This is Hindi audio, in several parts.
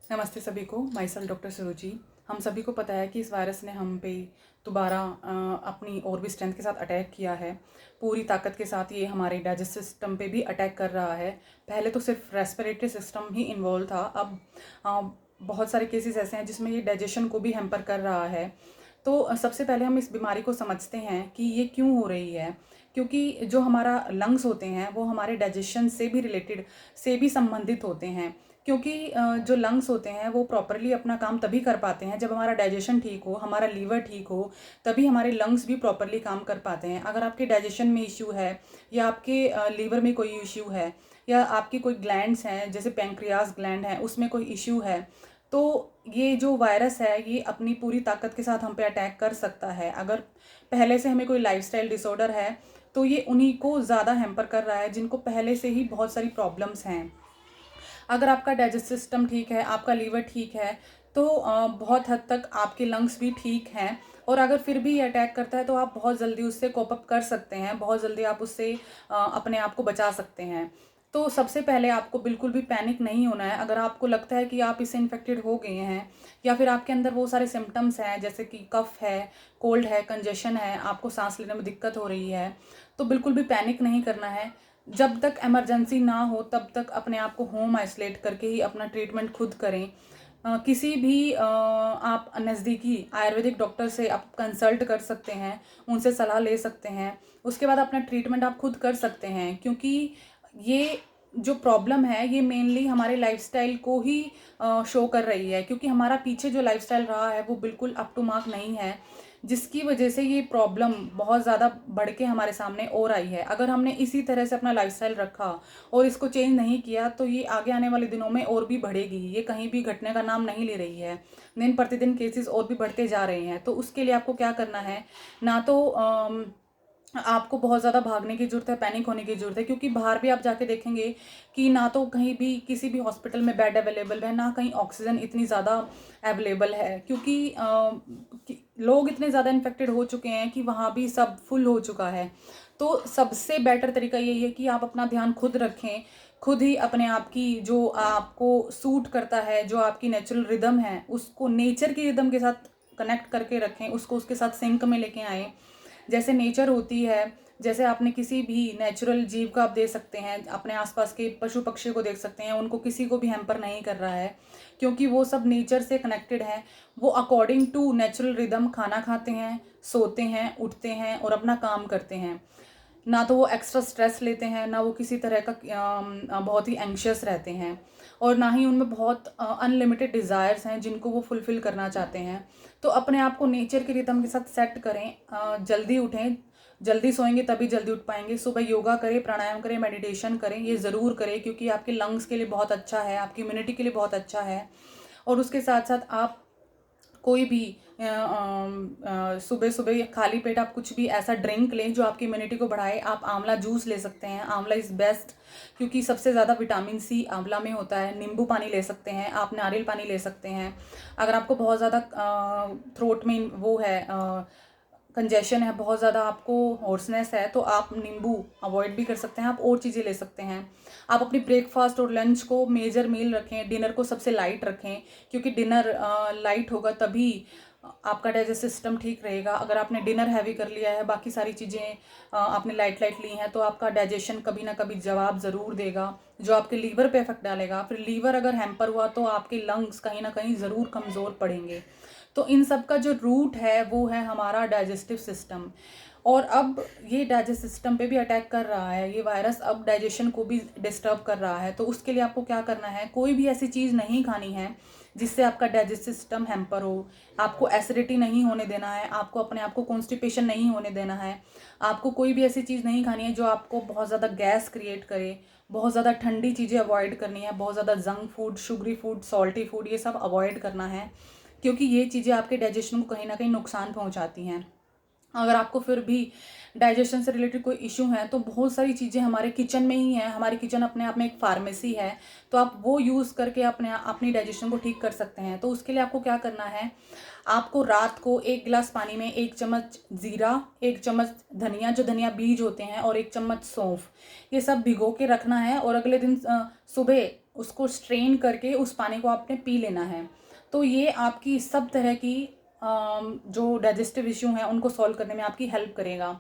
नमस्ते सभी को। My self doctor Sarojini. हम सभी को पता है कि इस वायरस ने हम पे दोबारा अपनी और भी स्ट्रेंथ के साथ अटैक किया है। पूरी ताकत के साथ ये हमारे डाइजेस्टिव सिस्टम पे भी अटैक कर रहा है। पहले तो सिर्फ रेस्पिरेटरी सिस्टम ही इन्वॉल्व था, अब बहुत सारे केसेस ऐसे हैं जिसमें ये डाइजेशन को भी हैम्पर कर रहा है। तो सबसे पहले हम इस बीमारी को समझते हैं कि ये क्यों हो रही है। क्योंकि जो हमारा लंग्स होते हैं वो हमारे डाइजेशन से भी रिलेटेड से भी संबंधित होते हैं। क्योंकि जो लंग्स होते हैं वो प्रॉपरली अपना काम तभी कर पाते हैं जब हमारा डाइजेशन ठीक हो, हमारा लीवर ठीक हो, तभी हमारे लंग्स भी प्रॉपरली काम कर पाते हैं। अगर आपके डाइजेशन में इश्यू है या आपके लीवर में कोई इश्यू है या आपकी कोई ग्लैंड्स हैं जैसे पैंक्रियास ग्लैंड है उसमें कोई इश्यू है, तो ये जो वायरस है ये अपनी पूरी ताकत के साथ हम पे अटैक कर सकता है। अगर पहले से हमें कोई लाइफस्टाइल डिसऑर्डर है तो ये उन्हीं को ज़्यादा हैम्पर कर रहा है जिनको पहले से ही बहुत सारी प्रॉब्लम्स हैं। अगर आपका डाइजेस्ट सिस्टम ठीक है, आपका लीवर ठीक है, तो बहुत हद तक आपके लंग्स भी ठीक हैं। और अगर फिर भी ये अटैक करता है तो आप बहुत जल्दी उससे कोप अप कर सकते हैं, बहुत जल्दी आप उससे अपने आप को बचा सकते हैं। तो सबसे पहले आपको बिल्कुल भी पैनिक नहीं होना है। अगर आपको लगता है कि आप इससे इन्फेक्टेड हो गए हैं या फिर आपके अंदर वो सारे सिम्टम्स हैं जैसे कि कफ है, कोल्ड है, कंजेशन है, आपको सांस लेने में दिक्कत हो रही है, तो बिल्कुल भी पैनिक नहीं करना है। जब तक इमरजेंसी ना हो तब तक अपने आप को होम आइसोलेट करके ही अपना ट्रीटमेंट खुद करें। किसी भी आप नज़दीकी आयुर्वेदिक डॉक्टर से आप कंसल्ट कर सकते हैं, उनसे सलाह ले सकते हैं। उसके बाद अपना ट्रीटमेंट आप खुद कर सकते हैं। क्योंकि ये जो प्रॉब्लम है ये मेनली हमारे लाइफस्टाइल को ही शो कर रही है। क्योंकि हमारा पीछे जो लाइफस्टाइल रहा है वो बिल्कुल अप टू मार्क नहीं है, जिसकी वजह से ये प्रॉब्लम बहुत ज़्यादा बढ़ के हमारे सामने और आई है। अगर हमने इसी तरह से अपना लाइफस्टाइल रखा और इसको चेंज नहीं किया तो ये आगे आने वाले दिनों में और भी बढ़ेगी। ये कहीं भी घटने का नाम नहीं ले रही है। दिन प्रतिदिन केसेस और भी बढ़ते जा रहे हैं। तो उसके लिए आपको क्या करना है, ना तो आपको बहुत ज़्यादा भागने की ज़रूरत है, पैनिक होने की ज़रूरत है। क्योंकि बाहर भी आप जाके देखेंगे कि ना तो कहीं भी किसी भी हॉस्पिटल में बेड अवेलेबल है, ना कहीं ऑक्सीजन इतनी ज़्यादा अवेलेबल है। क्योंकि लोग इतने ज़्यादा इन्फेक्टेड हो चुके हैं कि वहाँ भी सब फुल हो चुका है। तो सबसे बेटर तरीका यही है कि आप अपना ध्यान खुद रखें, खुद ही अपने आप की जो आपको सूट करता है, जो आपकी नेचुरल रिदम है, उसको नेचर की रिदम के साथ कनेक्ट करके रखें, उसको उसके साथ सिंक में लेके आएँ। जैसे नेचर होती है, जैसे आपने किसी भी नेचुरल जीव का आप दे सकते हैं, अपने आसपास के पशु पक्षी को देख सकते हैं, उनको किसी को भी हैम्पर नहीं कर रहा है। क्योंकि वो सब नेचर से कनेक्टेड हैं। वो अकॉर्डिंग टू नेचुरल रिदम खाना खाते हैं, सोते हैं, उठते हैं और अपना काम करते हैं। ना तो वो एक्स्ट्रा स्ट्रेस लेते हैं, ना वो किसी तरह का बहुत ही एंग्शियस रहते हैं, और ना ही उनमें बहुत अनलिमिटेड डिज़ायर्स हैं जिनको वो फुलफ़िल करना चाहते हैं। तो अपने आप को नेचर के रिदम के साथ सेट करें। जल्दी उठें, जल्दी सोएंगे तभी जल्दी उठ पाएंगे। सुबह योगा करें, प्राणायाम करें, मेडिटेशन करें, ये ज़रूर करें क्योंकि आपके लंग्स के लिए बहुत अच्छा है, आपकी इम्यूनिटी के लिए बहुत अच्छा है। और उसके साथ साथ आप कोई भी सुबह सुबह या खाली पेट आप कुछ भी ऐसा ड्रिंक लें जो आपकी इम्यूनिटी को बढ़ाए। आप आंवला जूस ले सकते हैं, आंवला इज़ बेस्ट क्योंकि सबसे ज़्यादा विटामिन सी आंवला में होता है। नींबू पानी ले सकते हैं आप, नारियल पानी ले सकते हैं। अगर आपको बहुत ज़्यादा थ्रोट में वो है, कंजेशन है, बहुत ज़्यादा आपको हॉर्सनेस है, तो आप नींबू अवॉइड भी कर सकते हैं। आप और चीज़ें ले सकते हैं। आप अपनी ब्रेकफास्ट और लंच को मेजर मील रखें, डिनर को सबसे लाइट रखें। क्योंकि डिनर लाइट होगा तभी आपका डाइजेस्ट सिस्टम ठीक रहेगा। अगर आपने डिनर हैवी कर लिया है, बाकी सारी चीज़ें आपने लाइट लाइट ली हैं, तो आपका डाइजेशन कभी ना कभी जवाब ज़रूर देगा जो आपके लीवर पे इफेक्ट डालेगा। फिर लीवर अगर हैम्पर हुआ तो आपके लंग्स कहीं ना कहीं ज़रूर कमज़ोर पड़ेंगे। तो इन सब का जो रूट है वो है हमारा डाइजेस्टिव सिस्टम। और अब ये डाइजेस्ट सिस्टम पे भी अटैक कर रहा है, ये वायरस अब डाइजेशन को भी डिस्टर्ब कर रहा है। तो उसके लिए आपको क्या करना है, कोई भी ऐसी चीज़ नहीं खानी है जिससे आपका डाइजेस्ट सिस्टम हैम्पर हो। आपको एसिडिटी नहीं होने देना है, आपको अपने आप को कॉन्स्टिपेशन नहीं होने देना है। आपको कोई भी ऐसी चीज़ नहीं खानी है जो आपको बहुत ज़्यादा गैस क्रिएट करे। बहुत ज़्यादा ठंडी चीज़ें अवॉइड करनी है, बहुत ज़्यादा junk food, sugary food, salty food, ये सब अवॉइड करना है। क्योंकि ये चीज़ें आपके डाइजेशन को कहीं ना कहीं नुकसान पहुंचाती हैं। अगर आपको फिर भी डाइजेशन से रिलेटेड कोई इशू है तो बहुत सारी चीज़ें हमारे किचन में ही हैं। हमारी किचन अपने आप में एक फार्मेसी है, तो आप वो यूज़ करके अपनी डाइजेशन को ठीक कर सकते हैं। तो उसके लिए आपको क्या करना है, आपको रात को 1 गिलास पानी में 1 चम्मच ज़ीरा, 1 चम्मच धनिया, जो धनिया बीज होते हैं, और 1 चम्मच सौंफ, ये सब भिगो के रखना है। और अगले दिन सुबह उसको स्ट्रेन करके उस पानी को आपने पी लेना है। तो ये आपकी सब तरह की जो डाइजेस्टिव इशू हैं उनको सॉल्व करने में आपकी हेल्प करेगा।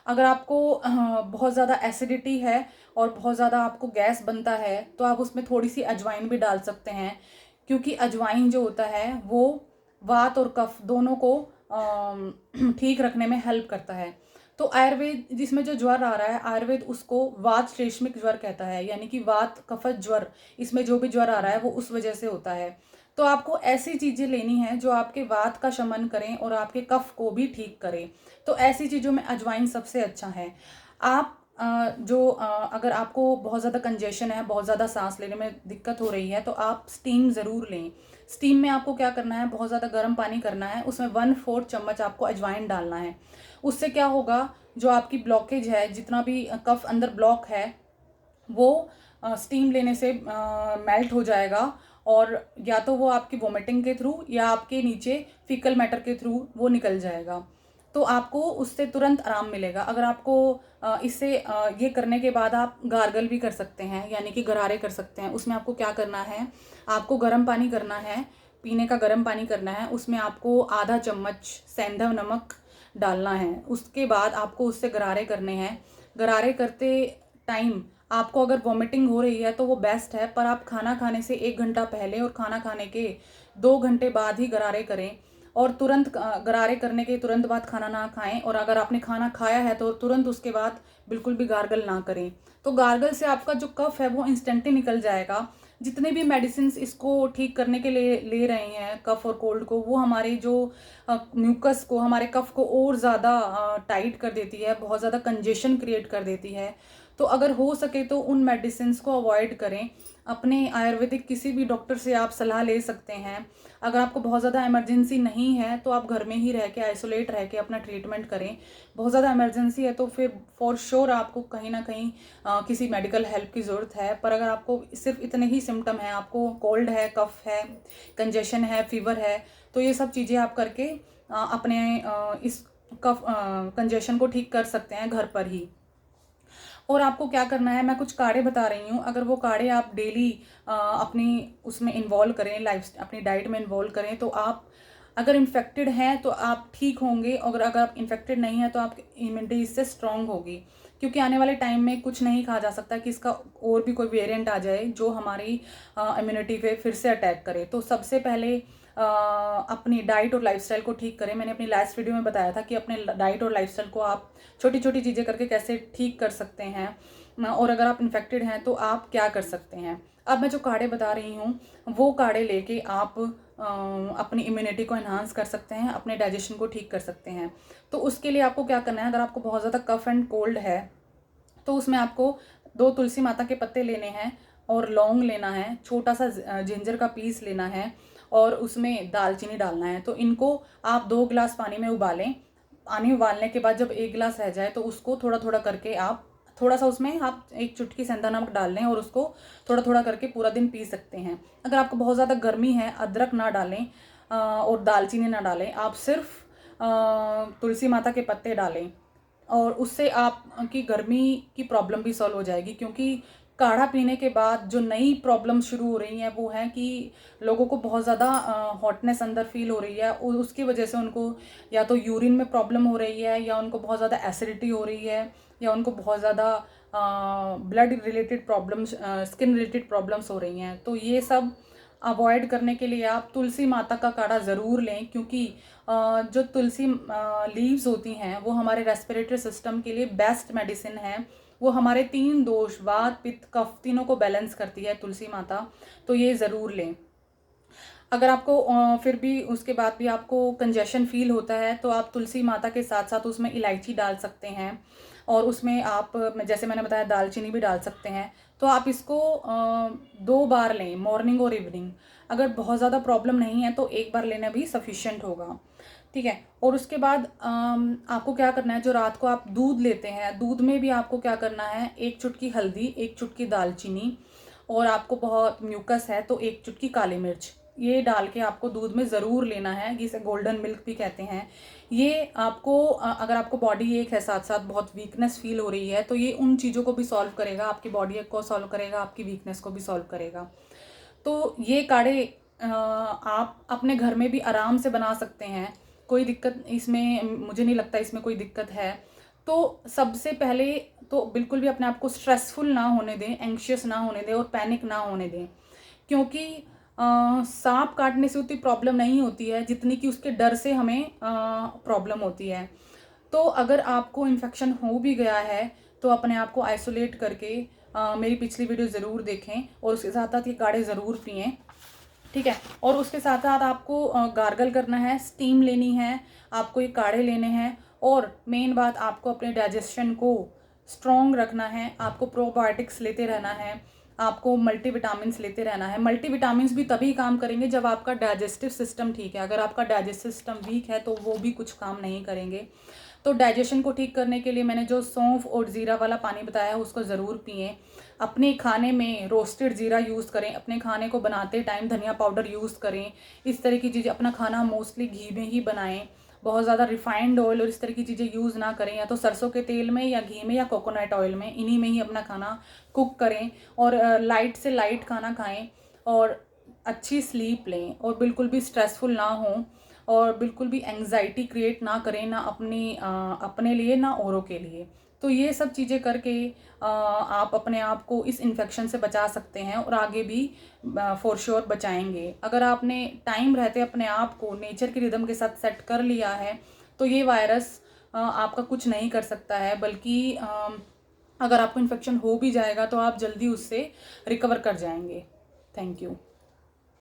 अगर आपको बहुत ज़्यादा एसिडिटी है और बहुत ज़्यादा आपको गैस बनता है तो आप उसमें थोड़ी सी अजवाइन भी डाल सकते हैं, क्योंकि अजवाइन जो होता है वो वात और कफ दोनों को ठीक रखने में हेल्प करता है। तो आयुर्वेद जिसमें जो ज्वर आ रहा है, आयुर्वेद उसको वात श्लेष्मिक ज्वर कहता है, यानी कि वात कफत ज्वर, इसमें जो भी ज्वर आ रहा है वो उस वजह से होता है। तो आपको ऐसी चीज़ें लेनी है जो आपके वात का शमन करें और आपके कफ को भी ठीक करें। तो ऐसी चीज़ों में अजवाइन सबसे अच्छा है। आप अगर आपको बहुत ज़्यादा कंजेशन है, बहुत ज़्यादा सांस लेने में दिक्कत हो रही है, तो आप स्टीम ज़रूर लें। स्टीम में आपको क्या करना है, बहुत ज़्यादा गर्म पानी करना है, उसमें 1/4 चम्मच आपको अजवाइन डालना है। उससे क्या होगा, जो आपकी ब्लॉकेज है, जितना भी कफ अंदर ब्लॉक है वो स्टीम लेने से मेल्ट हो जाएगा, और या तो वो आपकी वोमिटिंग के थ्रू या आपके नीचे फीकल मैटर के थ्रू वो निकल जाएगा। तो आपको उससे तुरंत आराम मिलेगा। अगर आपको इससे ये करने के बाद आप गार्गल भी कर सकते हैं, यानी कि गरारे कर सकते हैं। उसमें आपको क्या करना है, आपको गर्म पानी करना है, पीने का गर्म पानी करना है, उसमें आपको आधा चम्मच सेंधा नमक डालना है। उसके बाद आपको उससे गरारे करने हैं। गरारे करते टाइम आपको अगर वॉमिटिंग हो रही है तो वो बेस्ट है, पर आप खाना खाने से 1 घंटा पहले और खाना खाने के 2 घंटे बाद ही गरारे करें। और तुरंत गरारे करने के तुरंत बाद खाना ना खाएं, और अगर आपने खाना खाया है तो तुरंत उसके बाद बिल्कुल भी गार्गल ना करें। तो गार्गल से आपका जो कफ है वो इंस्टेंटली निकल जाएगा। जितने भी मेडिसिन इसको ठीक करने के लिए ले रहे हैं कफ और कोल्ड को, वो हमारे जो म्यूकस को, हमारे कफ को और ज़्यादा टाइट कर देती है, बहुत ज़्यादा कंजेशन क्रिएट कर देती है। तो अगर हो सके तो उन मेडिसिन को अवॉइड करें। अपने आयुर्वेदिक किसी भी डॉक्टर से आप सलाह ले सकते हैं। अगर आपको बहुत ज़्यादा इमरजेंसी नहीं है तो आप घर में ही रह के, आइसोलेट रह के अपना ट्रीटमेंट करें। बहुत ज़्यादा इमरजेंसी है तो फिर फॉर श्योर आपको कहीं ना कहीं किसी मेडिकल हेल्प की ज़रूरत है। पर अगर आपको सिर्फ इतने ही सिम्टम हैं, आपको कोल्ड है, कफ है, कंजेशन है, फीवर है, तो ये सब चीज़ें आप करके अपने इस कफ कंजेशन को ठीक कर सकते हैं घर पर ही। और आपको क्या करना है, मैं कुछ काढ़े बता रही हूँ। अगर वो काढ़े आप डेली अपनी उसमें इन्वॉल्व करें, अपनी डाइट में इन्वॉल्व करें, तो आप अगर इन्फेक्टेड हैं तो आप ठीक होंगे, और अगर आप इन्फेक्टेड नहीं हैं तो आपकी इम्यूनिटी इससे स्ट्रांग होगी। क्योंकि आने वाले टाइम में कुछ नहीं कहा जा सकता कि इसका और भी कोई वेरिएंट आ जाए जो हमारी इम्यूनिटी पे फिर से अटैक करे। तो सबसे पहले अपनी डाइट और लाइफस्टाइल को ठीक करें। मैंने अपनी लास्ट वीडियो में बताया था कि अपने डाइट और लाइफस्टाइल को आप छोटी छोटी चीज़ें करके कैसे ठीक कर सकते हैं, और अगर आप इन्फेक्टेड हैं तो आप क्या कर सकते हैं। अब मैं जो काढ़े बता रही हूँ वो काढ़े लेके आप अपनी इम्यूनिटी को इन्हांस कर सकते हैं, अपने डाइजेशन को ठीक कर सकते हैं। तो उसके लिए आपको क्या करना है, अगर आपको बहुत ज़्यादा कफ एंड कोल्ड है तो उसमें आपको 2 तुलसी माता के पत्ते लेने हैं, और लौंग लेना है, छोटा सा जिंजर का पीस लेना है, और उसमें दालचीनी डालना है। तो इनको आप 2 गिलास पानी में उबालें। पानी उबालने के बाद जब 1 गिलास रह जाए तो उसको थोड़ा थोड़ा करके आप थोड़ा सा उसमें आप 1 चुटकी सेंधा नमक डाल लें, और उसको थोड़ा थोड़ा करके पूरा दिन पी सकते हैं। अगर आपको बहुत ज़्यादा गर्मी है, अदरक ना डालें और दालचीनी ना डालें, आप सिर्फ तुलसी माता के पत्ते डालें, और उससे आपकी गर्मी की प्रॉब्लम भी सॉल्व हो जाएगी। क्योंकि काढ़ा पीने के बाद जो नई प्रॉब्लम शुरू हो रही हैं वो है कि लोगों को बहुत ज़्यादा हॉटनेस अंदर फील हो रही है, और उसकी वजह से उनको या तो यूरिन में प्रॉब्लम हो रही है, या उनको बहुत ज़्यादा एसिडिटी हो रही है, या उनको बहुत ज़्यादा blood related problems, skin related problems हो रही हैं। तो ये सब अवॉइड करने के लिए आप तुलसी माता का काढ़ा ज़रूर लें, क्योंकि जो तुलसी लीव्स होती हैं वो हमारे रेस्पिरेटरी सिस्टम के लिए बेस्ट मेडिसिन है। वो हमारे 3 दोष, वात पित्त कफ, तीनों को बैलेंस करती है तुलसी माता। तो ये ज़रूर लें। अगर आपको फिर भी उसके बाद भी आपको कंजेशन फील होता है तो आप तुलसी माता के साथ साथ उसमें इलायची डाल सकते हैं, और उसमें आप जैसे मैंने बताया दालचीनी भी डाल सकते हैं। तो आप इसको 2 बार लें, मॉर्निंग और इवनिंग। अगर बहुत ज़्यादा प्रॉब्लम नहीं है तो 1 बार लेना भी सफिशिएंट होगा, ठीक है। और उसके बाद आपको क्या करना है, जो रात को आप दूध लेते हैं, दूध में भी आपको क्या करना है, 1 चुटकी हल्दी, 1 चुटकी दालचीनी, और आपको बहुत म्यूकस है तो 1 चुटकी काली मिर्च, ये डाल के आपको दूध में ज़रूर लेना है, जिसे गोल्डन मिल्क भी कहते हैं। ये आपको अगर आपको बॉडी एक है, साथ साथ बहुत वीकनेस फील हो रही है, तो ये उन चीज़ों को भी सॉल्व करेगा, आपकी बॉडी एक को सॉल्व करेगा, आपकी वीकनेस को भी सॉल्व करेगा। तो ये काढ़े आप अपने घर में भी आराम से बना सकते हैं, कोई दिक्कत इसमें मुझे नहीं लगता इसमें कोई दिक्कत है। तो सबसे पहले तो बिल्कुल भी अपने आप को स्ट्रेसफुल ना होने दें, एंग्शियस ना होने दें और पैनिक ना होने दें, क्योंकि सांप काटने से उतनी प्रॉब्लम नहीं होती है जितनी कि उसके डर से हमें प्रॉब्लम होती है। तो अगर आपको इन्फेक्शन हो भी गया है तो अपने आप को आइसोलेट करके मेरी पिछली वीडियो ज़रूर देखें और उसके साथ साथ ये काढ़े ज़रूर पिएं, ठीक है। और उसके साथ साथ आपको गार्गल करना है, स्टीम लेनी है, आपको ये काढ़े लेने हैं, और मेन बात आपको अपने डाइजेशन को स्ट्रॉन्ग रखना है, आपको प्रोबायोटिक्स लेते रहना है, आपको मल्टीविटामिन्स लेते रहना है। मल्टीविटामिन्स भी तभी काम करेंगे जब आपका डाइजेस्टिव सिस्टम ठीक है। अगर आपका डाइजेस्टिव सिस्टम वीक है तो वो भी कुछ काम नहीं करेंगे। तो डाइजेशन को ठीक करने के लिए मैंने जो सौंफ और ज़ीरा वाला पानी बताया है उसको ज़रूर पिएं। अपने खाने में रोस्टेड ज़ीरा यूज़ करें, अपने खाने को बनाते टाइम धनिया पाउडर यूज़ करें। इस तरह की चीज़ें, अपना खाना मोस्टली घी में ही बनाएं, बहुत ज़्यादा रिफाइंड ऑयल और इस तरह की चीज़ें यूज़ ना करें, या तो सरसों के तेल में या घी में या कोकोनट ऑयल में, इन्हीं में ही अपना खाना कुक करें। और लाइट से लाइट खाना खाएं और अच्छी स्लीप लें, और बिल्कुल भी स्ट्रेसफुल ना हों, और बिल्कुल भी एंग्जाइटी क्रिएट ना करें, ना अपने लिए ना औरों के लिए। तो ये सब चीज़ें करके आप अपने आप को इस इन्फेक्शन से बचा सकते हैं और आगे भी फॉर श्योर बचाएंगे। अगर आपने टाइम रहते अपने आप को नेचर की रिदम के साथ सेट कर लिया है तो ये वायरस आपका कुछ नहीं कर सकता है, बल्कि अगर आपको इन्फेक्शन हो भी जाएगा तो आप जल्दी उससे रिकवर कर जाएंगे। Thank you.